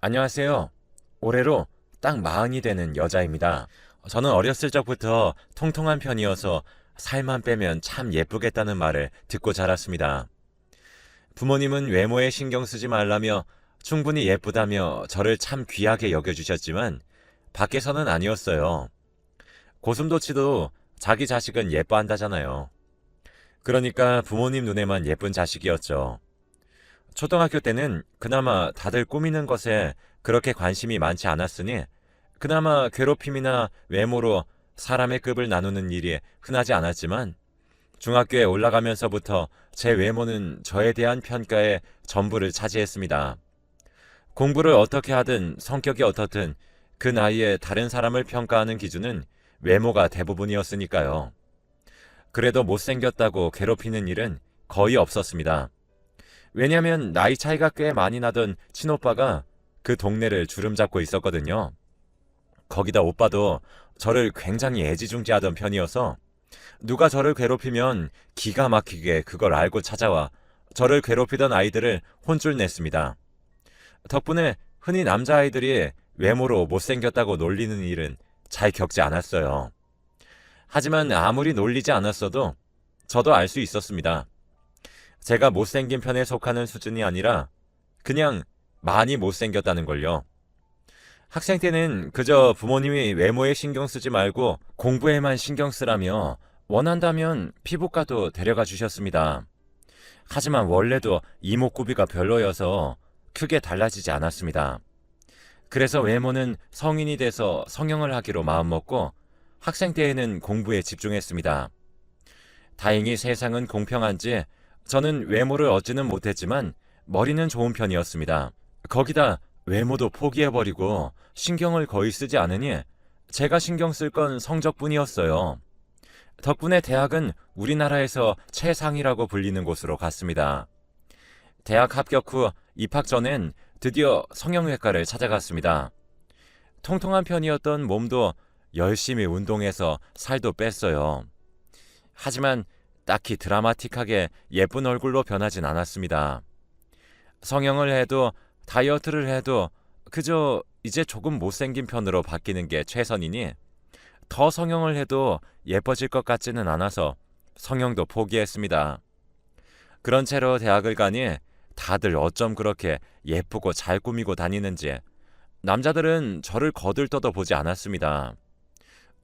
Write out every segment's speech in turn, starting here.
안녕하세요. 올해로 딱 마흔이 되는 여자입니다. 저는 어렸을 적부터 통통한 편이어서 살만 빼면 참 예쁘겠다는 말을 듣고 자랐습니다. 부모님은 외모에 신경 쓰지 말라며 충분히 예쁘다며 저를 참 귀하게 여겨주셨지만 밖에서는 아니었어요. 고슴도치도 자기 자식은 예뻐한다잖아요. 그러니까 부모님 눈에만 예쁜 자식이었죠. 초등학교 때는 그나마 다들 꾸미는 것에 그렇게 관심이 많지 않았으니 그나마 괴롭힘이나 외모로 사람의 급을 나누는 일이 흔하지 않았지만 중학교에 올라가면서부터 제 외모는 저에 대한 평가의 전부를 차지했습니다. 공부를 어떻게 하든 성격이 어떻든 그 나이에 다른 사람을 평가하는 기준은 외모가 대부분이었으니까요. 그래도 못생겼다고 괴롭히는 일은 거의 없었습니다. 왜냐면 나이 차이가 꽤 많이 나던 친오빠가 그 동네를 주름잡고 있었거든요. 거기다 오빠도 저를 굉장히 애지중지하던 편이어서 누가 저를 괴롭히면 기가 막히게 그걸 알고 찾아와 저를 괴롭히던 아이들을 혼쭐 냈습니다. 덕분에 흔히 남자아이들이 외모로 못생겼다고 놀리는 일은 잘 겪지 않았어요. 하지만 아무리 놀리지 않았어도 저도 알 수 있었습니다. 제가 못생긴 편에 속하는 수준이 아니라 그냥 많이 못생겼다는 걸요. 학생 때는 그저 부모님이 외모에 신경 쓰지 말고 공부에만 신경 쓰라며 원한다면 피부과도 데려가 주셨습니다. 하지만 원래도 이목구비가 별로여서 크게 달라지지 않았습니다. 그래서 외모는 성인이 돼서 성형을 하기로 마음먹고 학생 때에는 공부에 집중했습니다. 다행히 세상은 공평한지 저는 외모를 얻지는 못했지만 머리는 좋은 편이었습니다. 거기다 외모도 포기해버리고 신경을 거의 쓰지 않으니 제가 신경 쓸 건 성적뿐이었어요. 덕분에 대학은 우리나라에서 최상이라고 불리는 곳으로 갔습니다. 대학 합격 후 입학 전엔 드디어 성형외과를 찾아갔습니다. 통통한 편이었던 몸도 열심히 운동해서 살도 뺐어요. 하지만 딱히 드라마틱하게 예쁜 얼굴로 변하진 않았습니다. 성형을 해도 다이어트를 해도 그저 이제 조금 못생긴 편으로 바뀌는 게 최선이니 더 성형을 해도 예뻐질 것 같지는 않아서 성형도 포기했습니다. 그런 채로 대학을 가니 다들 어쩜 그렇게 예쁘고 잘 꾸미고 다니는지 남자들은 저를 거들떠도 보지 않았습니다.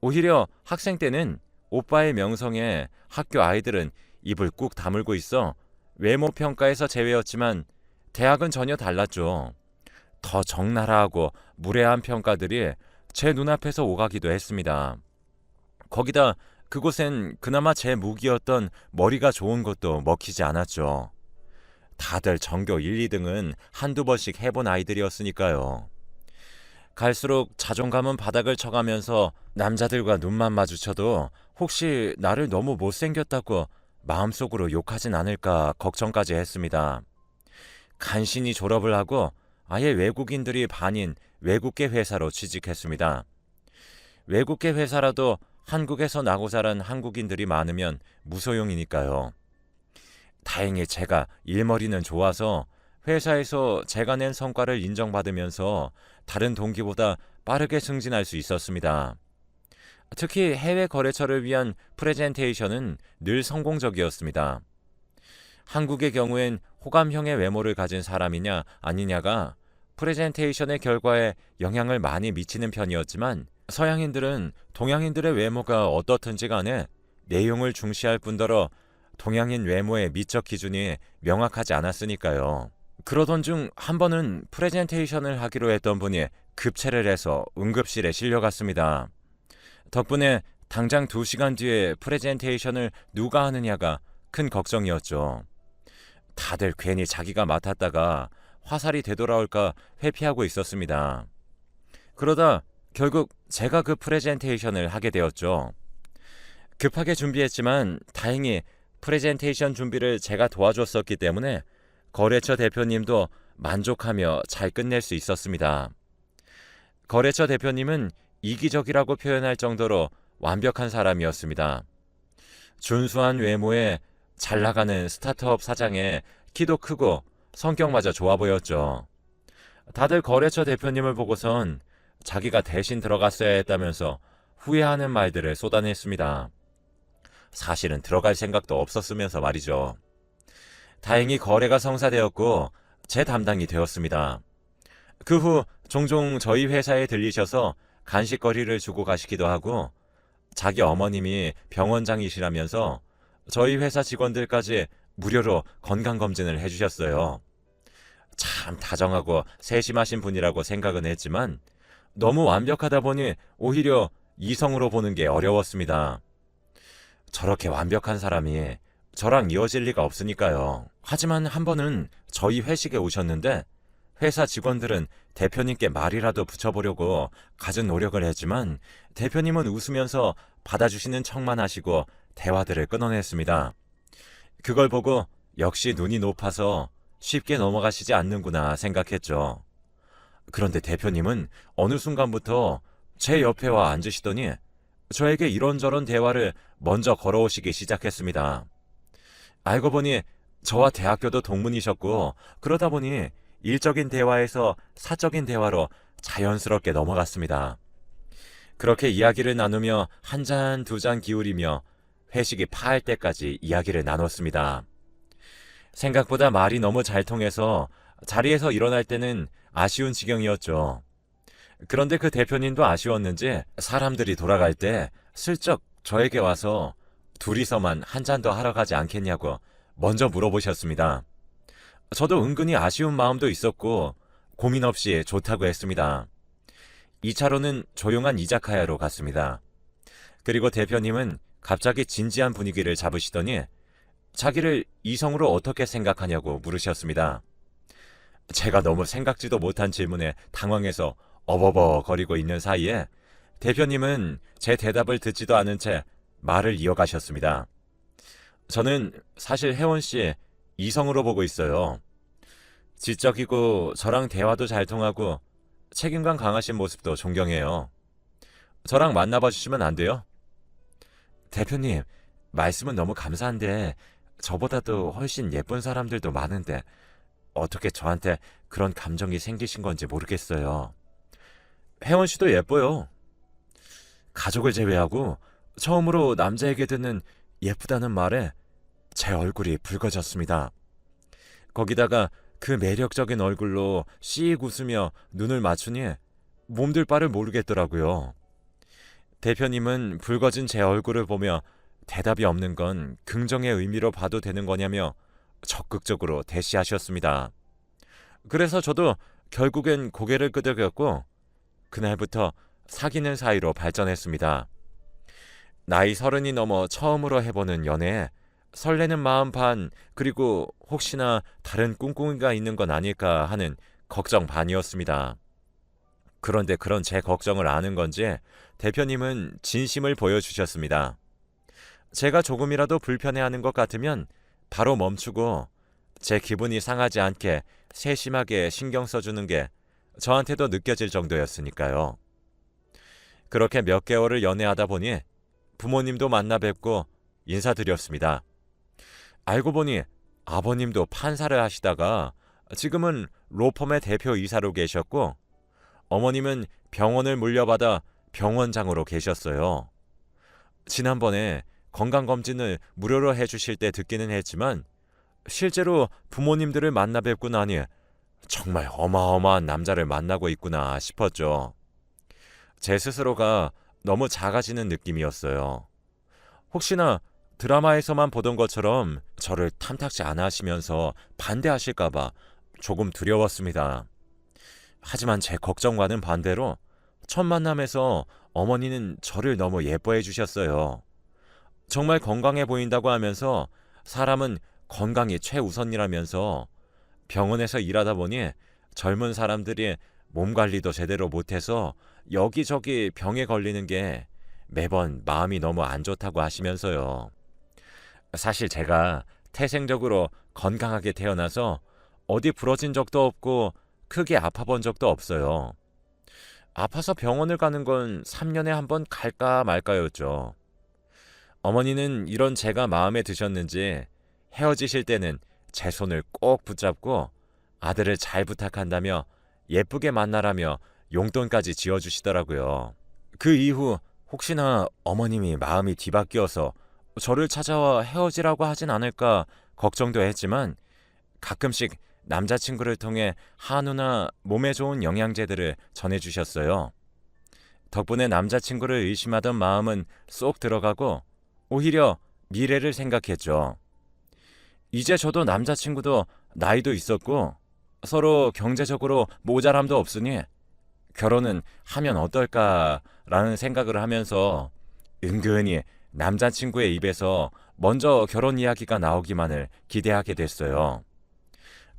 오히려 학생 때는 오빠의 명성에 학교 아이들은 입을 꾹 다물고 있어 외모 평가에서 제외였지만 대학은 전혀 달랐죠. 더 적나라하고 무례한 평가들이 제 눈앞에서 오가기도 했습니다. 거기다 그곳엔 그나마 제 무기였던 머리가 좋은 것도 먹히지 않았죠. 다들 전교 1, 2등은 한두 번씩 해본 아이들이었으니까요. 갈수록 자존감은 바닥을 쳐가면서 남자들과 눈만 마주쳐도 혹시 나를 너무 못생겼다고 마음속으로 욕하진 않을까 걱정까지 했습니다. 간신히 졸업을 하고 아예 외국인들이 반인 외국계 회사로 취직했습니다. 외국계 회사라도 한국에서 나고 자란 한국인들이 많으면 무소용이니까요. 다행히 제가 일머리는 좋아서 회사에서 제가 낸 성과를 인정받으면서 다른 동기보다 빠르게 승진할 수 있었습니다. 특히 해외 거래처를 위한 프레젠테이션은 늘 성공적이었습니다. 한국의 경우엔 호감형의 외모를 가진 사람이냐 아니냐가 프레젠테이션의 결과에 영향을 많이 미치는 편이었지만 서양인들은 동양인들의 외모가 어떻든지 간에 내용을 중시할 뿐더러 동양인 외모의 미적 기준이 명확하지 않았으니까요. 그러던 중 한 번은 프레젠테이션을 하기로 했던 분이 급체를 해서 응급실에 실려갔습니다. 덕분에 당장 2시간 뒤에 프레젠테이션을 누가 하느냐가 큰 걱정이었죠. 다들 괜히 자기가 맡았다가 화살이 되돌아올까 회피하고 있었습니다. 그러다 결국 제가 그 프레젠테이션을 하게 되었죠. 급하게 준비했지만 다행히 프레젠테이션 준비를 제가 도와줬었기 때문에 거래처 대표님도 만족하며 잘 끝낼 수 있었습니다. 거래처 대표님은 이기적이라고 표현할 정도로 완벽한 사람이었습니다. 준수한 외모에 잘 나가는 스타트업 사장에 키도 크고 성격마저 좋아 보였죠. 다들 거래처 대표님을 보고선 자기가 대신 들어갔어야 했다면서 후회하는 말들을 쏟아냈습니다. 사실은 들어갈 생각도 없었으면서 말이죠. 다행히 거래가 성사되었고 제 담당이 되었습니다. 그 후 종종 저희 회사에 들리셔서 간식거리를 주고 가시기도 하고 자기 어머님이 병원장이시라면서 저희 회사 직원들까지 무료로 건강검진을 해주셨어요. 참 다정하고 세심하신 분이라고 생각은 했지만 너무 완벽하다 보니 오히려 이성으로 보는 게 어려웠습니다. 저렇게 완벽한 사람이 저랑 이어질 리가 없으니까요. 하지만 한 번은 저희 회식에 오셨는데 회사 직원들은 대표님께 말이라도 붙여보려고 갖은 노력을 했지만 대표님은 웃으면서 받아주시는 척만 하시고 대화들을 끊어냈습니다. 그걸 보고 역시 눈이 높아서 쉽게 넘어가시지 않는구나 생각했죠. 그런데 대표님은 어느 순간부터 제 옆에 와 앉으시더니 저에게 이런저런 대화를 먼저 걸어오시기 시작했습니다. 알고 보니 저와 대학교도 동문이셨고 그러다 보니 일적인 대화에서 사적인 대화로 자연스럽게 넘어갔습니다. 그렇게 이야기를 나누며 한 잔, 두 잔 기울이며 회식이 파할 때까지 이야기를 나눴습니다. 생각보다 말이 너무 잘 통해서 자리에서 일어날 때는 아쉬운 지경이었죠. 그런데 그 대표님도 아쉬웠는지 사람들이 돌아갈 때 슬쩍 저에게 와서 둘이서만 한 잔 더 하러 가지 않겠냐고 먼저 물어보셨습니다. 저도 은근히 아쉬운 마음도 있었고 고민 없이 좋다고 했습니다. 2차로는 조용한 이자카야로 갔습니다. 그리고 대표님은 갑자기 진지한 분위기를 잡으시더니 자기를 이성으로 어떻게 생각하냐고 물으셨습니다. 제가 너무 생각지도 못한 질문에 당황해서 어버버거리고 있는 사이에 대표님은 제 대답을 듣지도 않은 채 말을 이어가셨습니다. 저는 사실 혜원 씨 이성으로 보고 있어요. 지적이고 저랑 대화도 잘 통하고 책임감 강하신 모습도 존경해요. 저랑 만나봐 주시면 안 돼요? 대표님, 말씀은 너무 감사한데 저보다도 훨씬 예쁜 사람들도 많은데 어떻게 저한테 그런 감정이 생기신 건지 모르겠어요. 혜원 씨도 예뻐요. 가족을 제외하고 처음으로 남자에게 듣는 예쁘다는 말에 제 얼굴이 붉어졌습니다. 거기다가 그 매력적인 얼굴로 씩 웃으며 눈을 맞추니 몸둘 바를 모르겠더라고요. 대표님은 붉어진 제 얼굴을 보며 대답이 없는 건 긍정의 의미로 봐도 되는 거냐며 적극적으로 대시하셨습니다. 그래서 저도 결국엔 고개를 끄덕였고 그날부터 사귀는 사이로 발전했습니다. 나이 30이 넘어 처음으로 해보는 연애에 설레는 마음 반, 그리고 혹시나 다른 꿍꿍이가 있는 건 아닐까 하는 걱정 반이었습니다. 그런데 그런 제 걱정을 아는 건지 대표님은 진심을 보여주셨습니다. 제가 조금이라도 불편해하는 것 같으면 바로 멈추고 제 기분이 상하지 않게 세심하게 신경 써주는 게 저한테도 느껴질 정도였으니까요. 그렇게 몇 개월을 연애하다 보니 부모님도 만나 뵙고 인사드렸습니다. 알고 보니 아버님도 판사를 하시다가 지금은 로펌의 대표이사로 계셨고 어머님은 병원을 물려받아 병원장으로 계셨어요. 지난번에 건강검진을 무료로 해주실 때 듣기는 했지만 실제로 부모님들을 만나 뵙고 나니 정말 어마어마한 남자를 만나고 있구나 싶었죠. 제 스스로가 너무 작아지는 느낌이었어요. 혹시나 드라마에서만 보던 것처럼 저를 탐탁지 않아 하시면서 반대하실까봐 조금 두려웠습니다. 하지만 제 걱정과는 반대로 첫 만남에서 어머니는 저를 너무 예뻐해 주셨어요. 정말 건강해 보인다고 하면서 사람은 건강이 최우선이라면서 병원에서 일하다 보니 젊은 사람들이 몸 관리도 제대로 못해서 여기저기 병에 걸리는 게 매번 마음이 너무 안 좋다고 하시면서요. 사실 제가 태생적으로 건강하게 태어나서 어디 부러진 적도 없고 크게 아파본 적도 없어요. 아파서 병원을 가는 건 3년에 한 번 갈까 말까였죠. 어머니는 이런 제가 마음에 드셨는지 헤어지실 때는 제 손을 꼭 붙잡고 아들을 잘 부탁한다며 예쁘게 만나라며 용돈까지 지어주시더라고요. 그 이후 혹시나 어머님이 마음이 뒤바뀌어서 저를 찾아와 헤어지라고 하진 않을까 걱정도 했지만 가끔씩 남자친구를 통해 한우나 몸에 좋은 영양제들을 전해주셨어요. 덕분에 남자친구를 의심하던 마음은 쏙 들어가고 오히려 미래를 생각했죠. 이제 저도 남자친구도 나이도 있었고 서로 경제적으로 모자람도 없으니 결혼은 하면 어떨까라는 생각을 하면서 은근히 남자친구의 입에서 먼저 결혼 이야기가 나오기만을 기대하게 됐어요.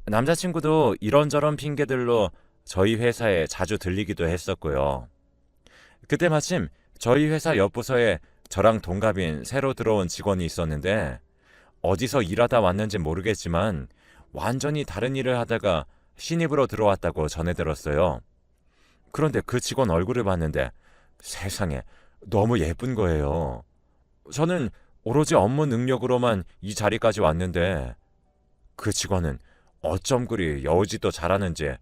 남자친구도 이런저런 핑계들로 저희 회사에 자주 들리기도 했었고요. 그때 마침 저희 회사 옆 부서에 저랑 동갑인 새로 들어온 직원이 있었는데 어디서 일하다 왔는지 모르겠지만 완전히 다른 일을 하다가 신입으로 들어왔다고 전해 들었어요. 그런데 그 직원 얼굴을 봤는데 세상에 너무 예쁜 거예요. 저는 오로지 업무 능력으로만 이 자리까지 왔는데 그 직원은 어쩜 그리 여우짓도 잘하는지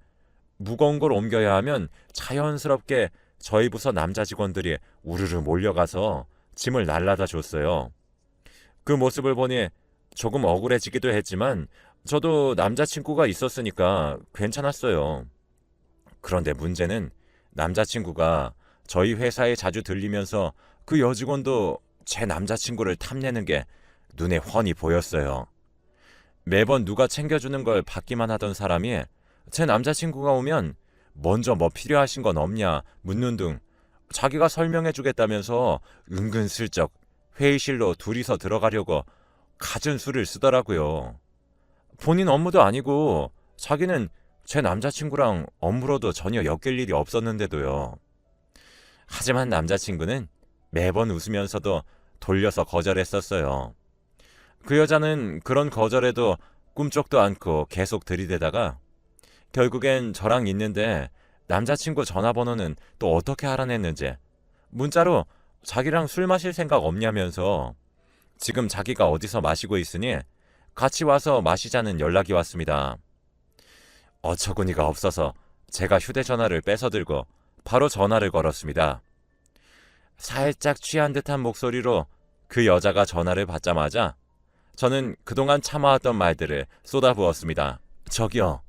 무거운 걸 옮겨야 하면 자연스럽게 저희 부서 남자 직원들이 우르르 몰려가서 짐을 날라다 줬어요. 그 모습을 보니 조금 억울해지기도 했지만 저도 남자친구가 있었으니까 괜찮았어요. 그런데 문제는 남자친구가 저희 회사에 자주 들리면서 그 여직원도 제 남자친구를 탐내는 게 눈에 훤히 보였어요. 매번 누가 챙겨주는 걸 받기만 하던 사람이 제 남자친구가 오면 먼저 뭐 필요하신 건 없냐 묻는 등 자기가 설명해주겠다면서 은근슬쩍 회의실로 둘이서 들어가려고 갖은 수를 쓰더라고요. 본인 업무도 아니고 자기는 제 남자친구랑 업무로도 전혀 엮일 일이 없었는데도요. 하지만 남자친구는 매번 웃으면서도 돌려서 거절했었어요. 그 여자는 그런 거절에도 꿈쩍도 않고 계속 들이대다가 결국엔 저랑 있는데 남자친구 전화번호는 또 어떻게 알아냈는지 문자로 자기랑 술 마실 생각 없냐면서 지금 자기가 어디서 마시고 있으니 같이 와서 마시자는 연락이 왔습니다. 어처구니가 없어서 제가 휴대전화를 뺏어들고 바로 전화를 걸었습니다. 살짝 취한 듯한 목소리로 그 여자가 전화를 받자마자 저는 그동안 참아왔던 말들을 쏟아부었습니다. 저기요,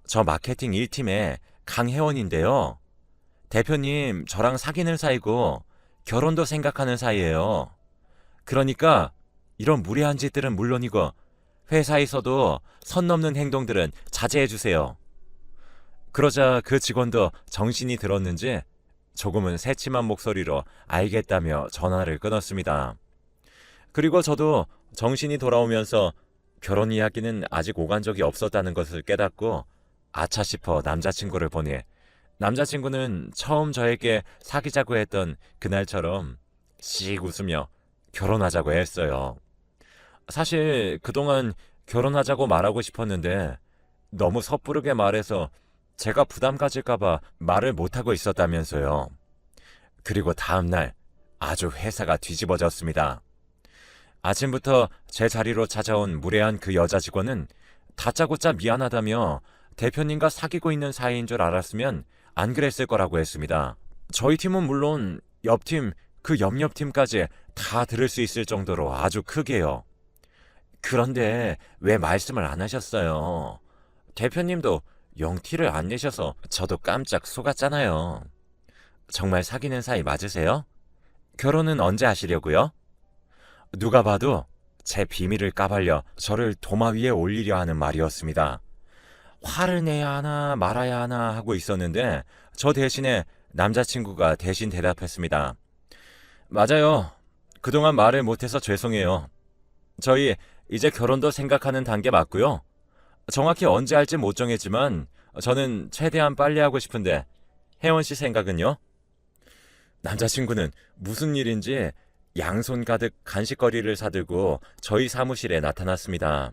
저 마케팅 1팀의 강혜원인데요. 대표님 저랑 사귀는 사이고 결혼도 생각하는 사이예요. 그러니까 이런 무례한 짓들은 물론이고 회사에서도 선 넘는 행동들은 자제해 주세요. 그러자 그 직원도 정신이 들었는지 조금은 새침한 목소리로 알겠다며 전화를 끊었습니다. 그리고 저도 정신이 돌아오면서 결혼 이야기는 아직 오간 적이 없었다는 것을 깨닫고 아차 싶어 남자친구를 보니 남자친구는 처음 저에게 사귀자고 했던 그날처럼 씩 웃으며 결혼하자고 했어요. 사실 그동안 결혼하자고 말하고 싶었는데 너무 섣부르게 말해서 제가 부담 가질까봐 말을 못하고 있었다면서요. 그리고 다음날 아주 회사가 뒤집어졌습니다. 아침부터 제 자리로 찾아온 무례한 그 여자 직원은 다짜고짜 미안하다며 대표님과 사귀고 있는 사이인 줄 알았으면 안 그랬을 거라고 했습니다. 저희 팀은 물론 옆팀, 그 옆팀까지 다 들을 수 있을 정도로 아주 크게요. 그런데 왜 말씀을 안 하셨어요? 대표님도 영티를 안 내셔서 저도 깜짝 속았잖아요. 정말 사귀는 사이 맞으세요? 결혼은 언제 하시려고요? 누가 봐도 제 비밀을 까발려 저를 도마 위에 올리려 하는 말이었습니다. 화를 내야 하나 말아야 하나 하고 있었는데 저 대신에 남자친구가 대신 대답했습니다. 맞아요. 그동안 말을 못해서 죄송해요. 저희 이제 결혼도 생각하는 단계 맞고요. 정확히 언제 할지 못 정했지만 저는 최대한 빨리 하고 싶은데 혜원 씨 생각은요? 남자친구는 무슨 일인지 양손 가득 간식거리를 사들고 저희 사무실에 나타났습니다.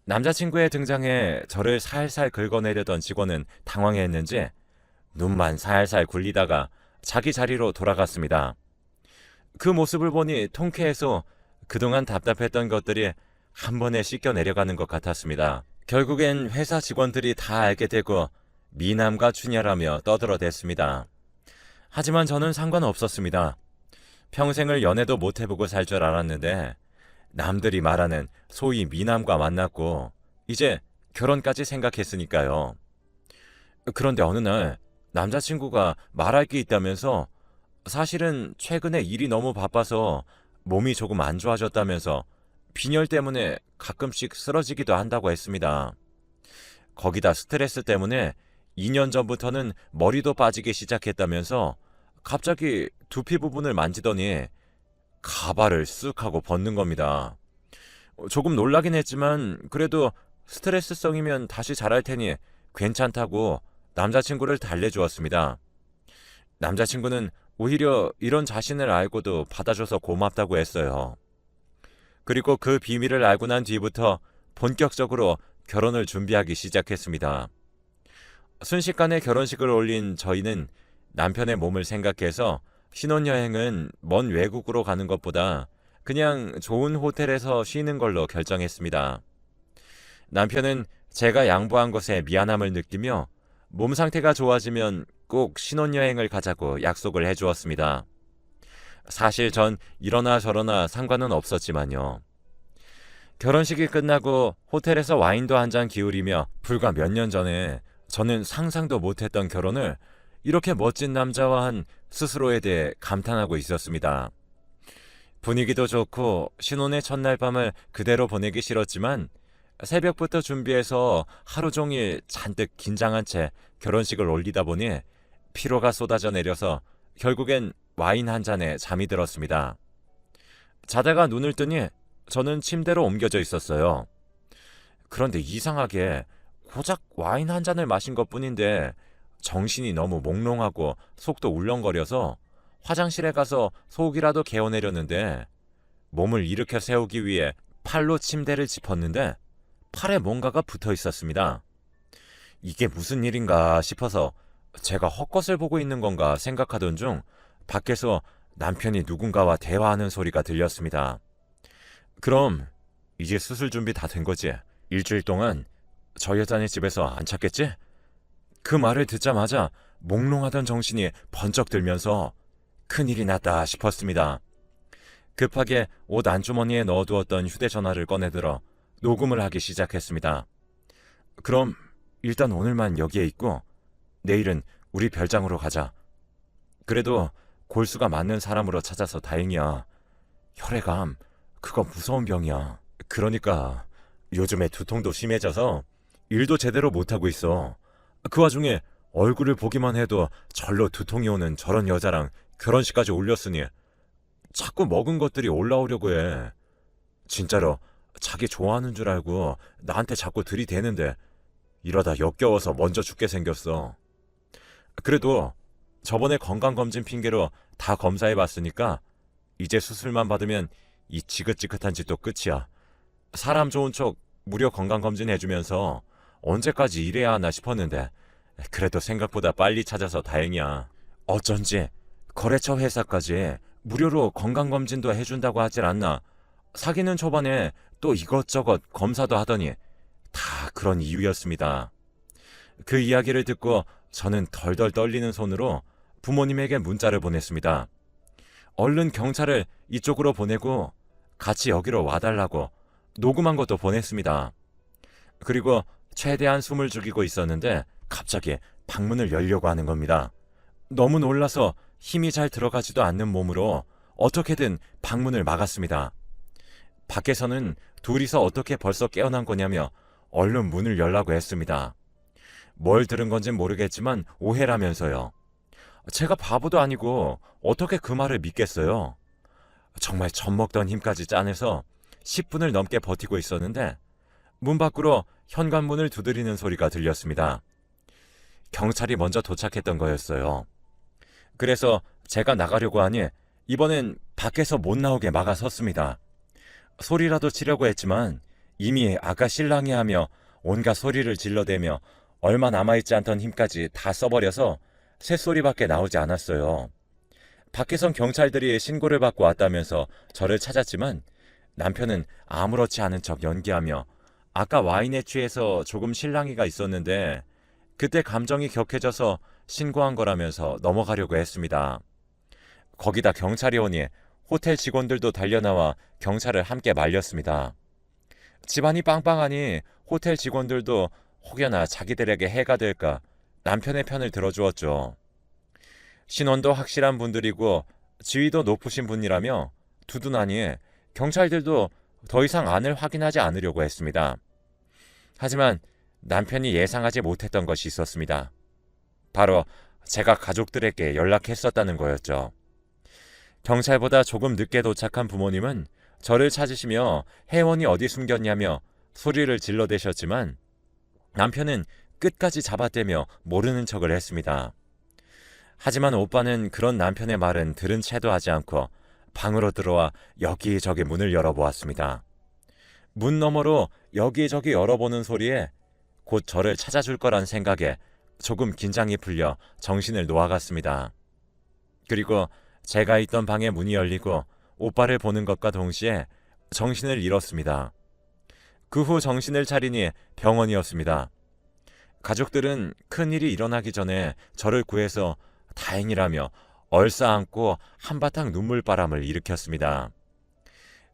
남자친구의 등장에 저를 살살 긁어내려던 직원은 당황했는지 눈만 살살 굴리다가 자기 자리로 돌아갔습니다. 그 모습을 보니 통쾌해서 그동안 답답했던 것들이 한 번에 씻겨 내려가는 것 같았습니다. 결국엔 회사 직원들이 다 알게 되고 미남과 추녀라며 떠들어댔습니다. 하지만 저는 상관없었습니다. 평생을 연애도 못 해보고 살 줄 알았는데 남들이 말하는 소위 미남과 만났고 이제 결혼까지 생각했으니까요. 그런데 어느 날 남자친구가 말할 게 있다면서 사실은 최근에 일이 너무 바빠서 몸이 조금 안 좋아졌다면서 빈혈 때문에 가끔씩 쓰러지기도 한다고 했습니다. 거기다 스트레스 때문에 2년 전부터는 머리도 빠지기 시작했다면서 갑자기 두피 부분을 만지더니 가발을 쓱 하고 벗는 겁니다. 조금 놀라긴 했지만 그래도 스트레스성이면 다시 잘할 테니 괜찮다고 남자친구를 달래주었습니다. 남자친구는 오히려 이런 자신을 알고도 받아줘서 고맙다고 했어요. 그리고 그 비밀을 알고 난 뒤부터 본격적으로 결혼을 준비하기 시작했습니다. 순식간에 결혼식을 올린 저희는 남편의 몸을 생각해서 신혼여행은 먼 외국으로 가는 것보다 그냥 좋은 호텔에서 쉬는 걸로 결정했습니다. 남편은 제가 양보한 것에 미안함을 느끼며 몸 상태가 좋아지면 꼭 신혼여행을 가자고 약속을 해주었습니다. 사실 전 이러나 저러나 상관은 없었지만요. 결혼식이 끝나고 호텔에서 와인도 한 잔 기울이며 불과 몇 년 전에 저는 상상도 못했던 결혼을 이렇게 멋진 남자와 한 스스로에 대해 감탄하고 있었습니다. 분위기도 좋고 신혼의 첫날 밤을 그대로 보내기 싫었지만 새벽부터 준비해서 하루 종일 잔뜩 긴장한 채 결혼식을 올리다 보니 피로가 쏟아져 내려서 결국엔 와인 한 잔에 잠이 들었습니다. 자다가 눈을 뜨니 저는 침대로 옮겨져 있었어요. 그런데 이상하게 고작 와인 한 잔을 마신 것뿐인데 정신이 너무 몽롱하고 속도 울렁거려서 화장실에 가서 속이라도 개어내려는데 몸을 일으켜 세우기 위해 팔로 침대를 짚었는데 팔에 뭔가가 붙어 있었습니다. 이게 무슨 일인가 싶어서 제가 헛것을 보고 있는 건가 생각하던 중 밖에서 남편이 누군가와 대화하는 소리가 들렸습니다. 그럼 이제 수술 준비 다 된 거지? 일주일 동안 저 여자네 집에서 안 찾겠지? 그 말을 듣자마자 몽롱하던 정신이 번쩍 들면서 큰일이 났다 싶었습니다. 급하게 옷 안주머니에 넣어두었던 휴대전화를 꺼내들어 녹음을 하기 시작했습니다. 그럼 일단 오늘만 여기에 있고 내일은 우리 별장으로 가자. 그래도 골수가 맞는 사람으로 찾아서 다행이야. 혈액암, 그거 무서운 병이야. 그러니까 요즘에 두통도 심해져서 일도 제대로 못하고 있어. 그 와중에 얼굴을 보기만 해도 절로 두통이 오는 저런 여자랑 결혼식까지 올렸으니 자꾸 먹은 것들이 올라오려고 해. 진짜로 자기 좋아하는 줄 알고 나한테 자꾸 들이대는데 이러다 역겨워서 먼저 죽게 생겼어. 그래도 저번에 건강검진 핑계로 다 검사해봤으니까 이제 수술만 받으면 이 지긋지긋한 짓도 끝이야. 사람 좋은 척 무료 건강검진 해주면서 언제까지 이래야 하나 싶었는데 그래도 생각보다 빨리 찾아서 다행이야. 어쩐지 거래처 회사까지 무료로 건강검진도 해준다고 하질 않나. 사귀는 초반에 또 이것저것 검사도 하더니 다 그런 이유였습니다. 그 이야기를 듣고 저는 덜덜 떨리는 손으로 부모님에게 문자를 보냈습니다. 얼른 경찰을 이쪽으로 보내고 같이 여기로 와달라고 녹음한 것도 보냈습니다. 그리고 최대한 숨을 죽이고 있었는데 갑자기 방문을 열려고 하는 겁니다. 너무 놀라서 힘이 잘 들어가지도 않는 몸으로 어떻게든 방문을 막았습니다. 밖에서는 둘이서 어떻게 벌써 깨어난 거냐며 얼른 문을 열라고 했습니다. 뭘 들은 건진 모르겠지만 오해라면서요. 제가 바보도 아니고 어떻게 그 말을 믿겠어요. 정말 젖먹던 힘까지 짜내서 10분을 넘게 버티고 있었는데 문 밖으로 현관문을 두드리는 소리가 들렸습니다. 경찰이 먼저 도착했던 거였어요. 그래서 제가 나가려고 하니 이번엔 밖에서 못 나오게 막아섰습니다. 소리라도 치려고 했지만 이미 아까 신랑이 하며 온갖 소리를 질러대며 얼마 남아있지 않던 힘까지 다 써버려서 새소리밖에 나오지 않았어요. 밖에선 경찰들이 신고를 받고 왔다면서 저를 찾았지만 남편은 아무렇지 않은 척 연기하며 아까 와인에 취해서 조금 실랑이가 있었는데 그때 감정이 격해져서 신고한 거라면서 넘어가려고 했습니다. 거기다 경찰이 오니 호텔 직원들도 달려나와 경찰을 함께 말렸습니다. 집안이 빵빵하니 호텔 직원들도 혹여나 자기들에게 해가 될까 남편의 편을 들어주었죠. 신원도 확실한 분들이고 지위도 높으신 분이라며 두둔하니 경찰들도 더 이상 안을 확인하지 않으려고 했습니다. 하지만 남편이 예상하지 못했던 것이 있었습니다. 바로 제가 가족들에게 연락했었다는 거였죠. 경찰보다 조금 늦게 도착한 부모님은 저를 찾으시며 혜원이 어디 숨겼냐며 소리를 질러대셨지만 남편은 끝까지 잡아떼며 모르는 척을 했습니다. 하지만 오빠는 그런 남편의 말은 들은 채도 하지 않고 방으로 들어와 여기저기 문을 열어보았습니다. 문 너머로 여기저기 열어보는 소리에 곧 저를 찾아줄 거란 생각에 조금 긴장이 풀려 정신을 놓아갔습니다. 그리고 제가 있던 방의 문이 열리고 오빠를 보는 것과 동시에 정신을 잃었습니다. 그 후 정신을 차리니 병원이었습니다. 가족들은 큰일이 일어나기 전에 저를 구해서 다행이라며 얼싸안고 한바탕 눈물바람을 일으켰습니다.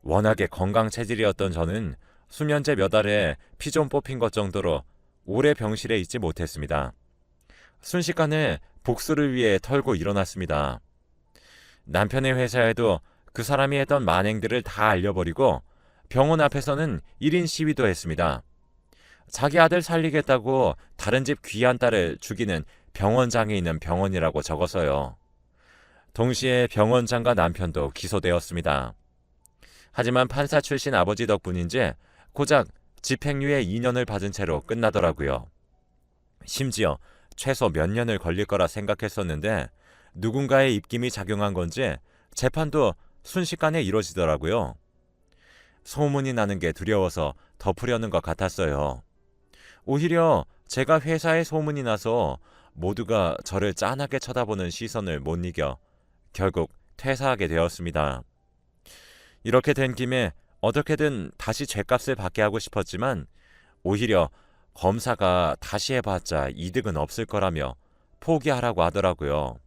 워낙에 건강 체질이었던 저는 수면제 몇 알에 피 좀 뽑힌 것 정도로 오래 병실에 있지 못했습니다. 순식간에 복수를 위해 털고 일어났습니다. 남편의 회사에도 그 사람이 했던 만행들을 다 알려버리고 병원 앞에서는 1인 시위도 했습니다. 자기 아들 살리겠다고 다른 집 귀한 딸을 죽이는 병원장에 있는 병원이라고 적어서요. 동시에 병원장과 남편도 기소되었습니다. 하지만 판사 출신 아버지 덕분인지 고작 집행유예 2년을 받은 채로 끝나더라고요. 심지어 최소 몇 년을 걸릴 거라 생각했었는데 누군가의 입김이 작용한 건지 재판도 순식간에 이루어지더라고요. 소문이 나는 게 두려워서 덮으려는 것 같았어요. 오히려 제가 회사에 소문이 나서 모두가 저를 짠하게 쳐다보는 시선을 못 이겨 결국 퇴사하게 되었습니다. 이렇게 된 김에 어떻게든 다시 죗값을 받게 하고 싶었지만 오히려 검사가 다시 해봤자 이득은 없을 거라며 포기하라고 하더라고요.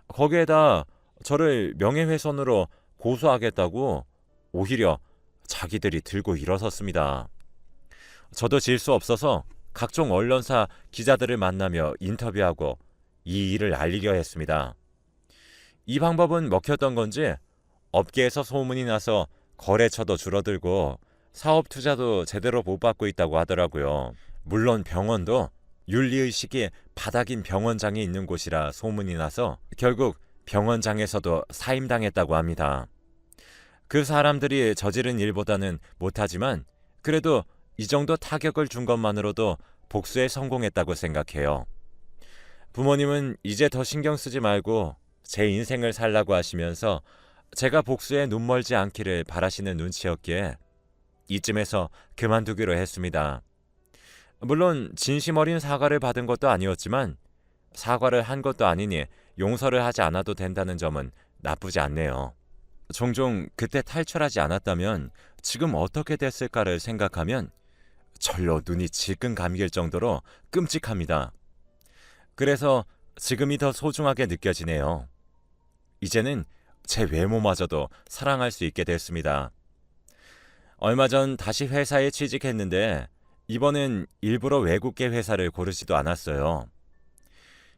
거기에다 저를 명예훼손으로 고소하겠다고 오히려 자기들이 들고 일어섰습니다. 저도 질 수 없어서 각종 언론사 기자들을 만나며 인터뷰하고 이 일을 알리려 했습니다. 이 방법은 먹혔던 건지 업계에서 소문이 나서 거래처도 줄어들고 사업 투자도 제대로 못 받고 있다고 하더라고요. 물론 병원도 윤리의식이 바닥인 병원장이 있는 곳이라 소문이 나서 결국 병원장에서도 사임당했다고 합니다. 그 사람들이 저지른 일보다는 못하지만 그래도 이 정도 타격을 준 것만으로도 복수에 성공했다고 생각해요. 부모님은 이제 더 신경 쓰지 말고 제 인생을 살라고 하시면서 제가 복수에 눈멀지 않기를 바라시는 눈치였기에 이쯤에서 그만두기로 했습니다. 물론 진심 어린 사과를 받은 것도 아니었지만 사과를 한 것도 아니니 용서를 하지 않아도 된다는 점은 나쁘지 않네요. 종종 그때 탈출하지 않았다면 지금 어떻게 됐을까를 생각하면 절로 눈이 질끈 감길 정도로 끔찍합니다. 그래서 지금이 더 소중하게 느껴지네요. 이제는 제 외모마저도 사랑할 수 있게 됐습니다. 얼마 전 다시 회사에 취직했는데 이번엔 일부러 외국계 회사를 고르지도 않았어요.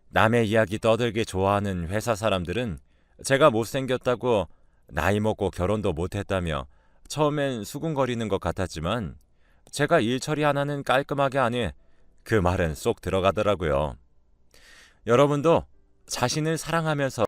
남의 이야기 떠들기 좋아하는 회사 사람들은 제가 못생겼다고 나이 먹고 결혼도 못했다며 처음엔 수군거리는 것 같았지만 제가 일 처리 하나는 깔끔하게 하니 그 말은 쏙 들어가더라고요. 여러분도 자신을 사랑하면서